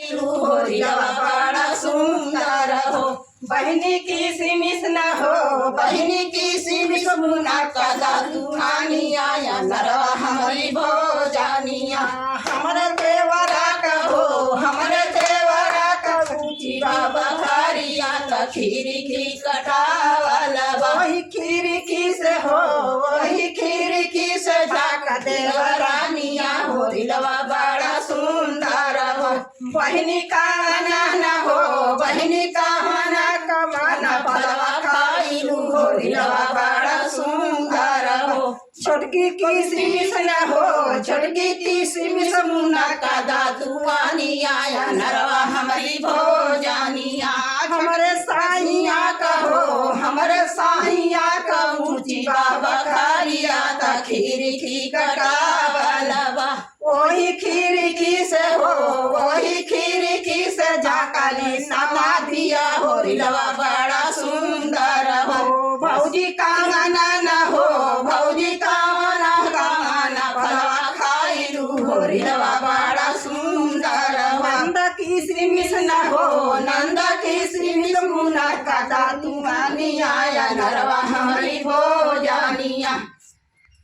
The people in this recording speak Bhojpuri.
होरिलवा बड़ा सुंदर हो। बहनी की सिमिस न हो, बहनी की सिमिस मुना कदा दुआनिया या नरवा हमारी भोजानिया। हमरे देवरा का हो, हमरे देवरा का पूछी बाबा खारिया का खीरी की कटावाला वही खीरी से हो, वही खीरी से जाका देवरानिया होरिलवा बड़ा सुंदर हो। बहनी का ना हो, बहनी का ना कमाना फलवा खाइलू होरिलवा बड़ा सुंदर हो। छोटकी की सिमिस न हो, छोटकी की सिमिस मुना का दादुआनिया या नरवा हमारी भोजानिया। हमारे साइया का हो, हमारे साइया का मूर्ति बाबा खारिया ता खीरी की कटावलवा वही खीरी से हो, वही खीरी से जाकाली समा दिया होरिलवा बड़ा सुंदर हो। भौजी कांगना न हो, भौजी कांगना फलवा खाइलू होरिलवा बड़ा सुंदर हो। नंद की सिमिस न हो, नंद की सिमिस मुना का दादुआनिया या नरवा हमारी भो